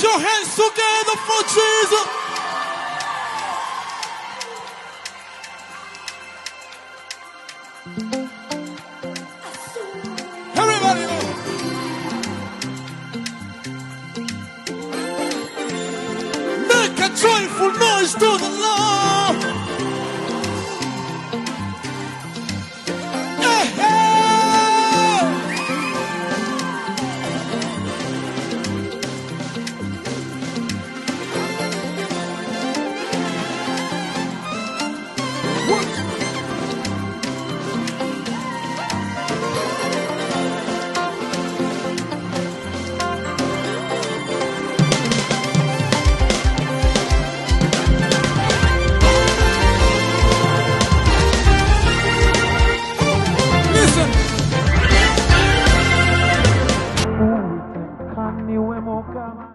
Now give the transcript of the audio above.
Put your hands together for Jesus. Everybody know. Make a joyful noise to the Lord. Niwe Mugabane.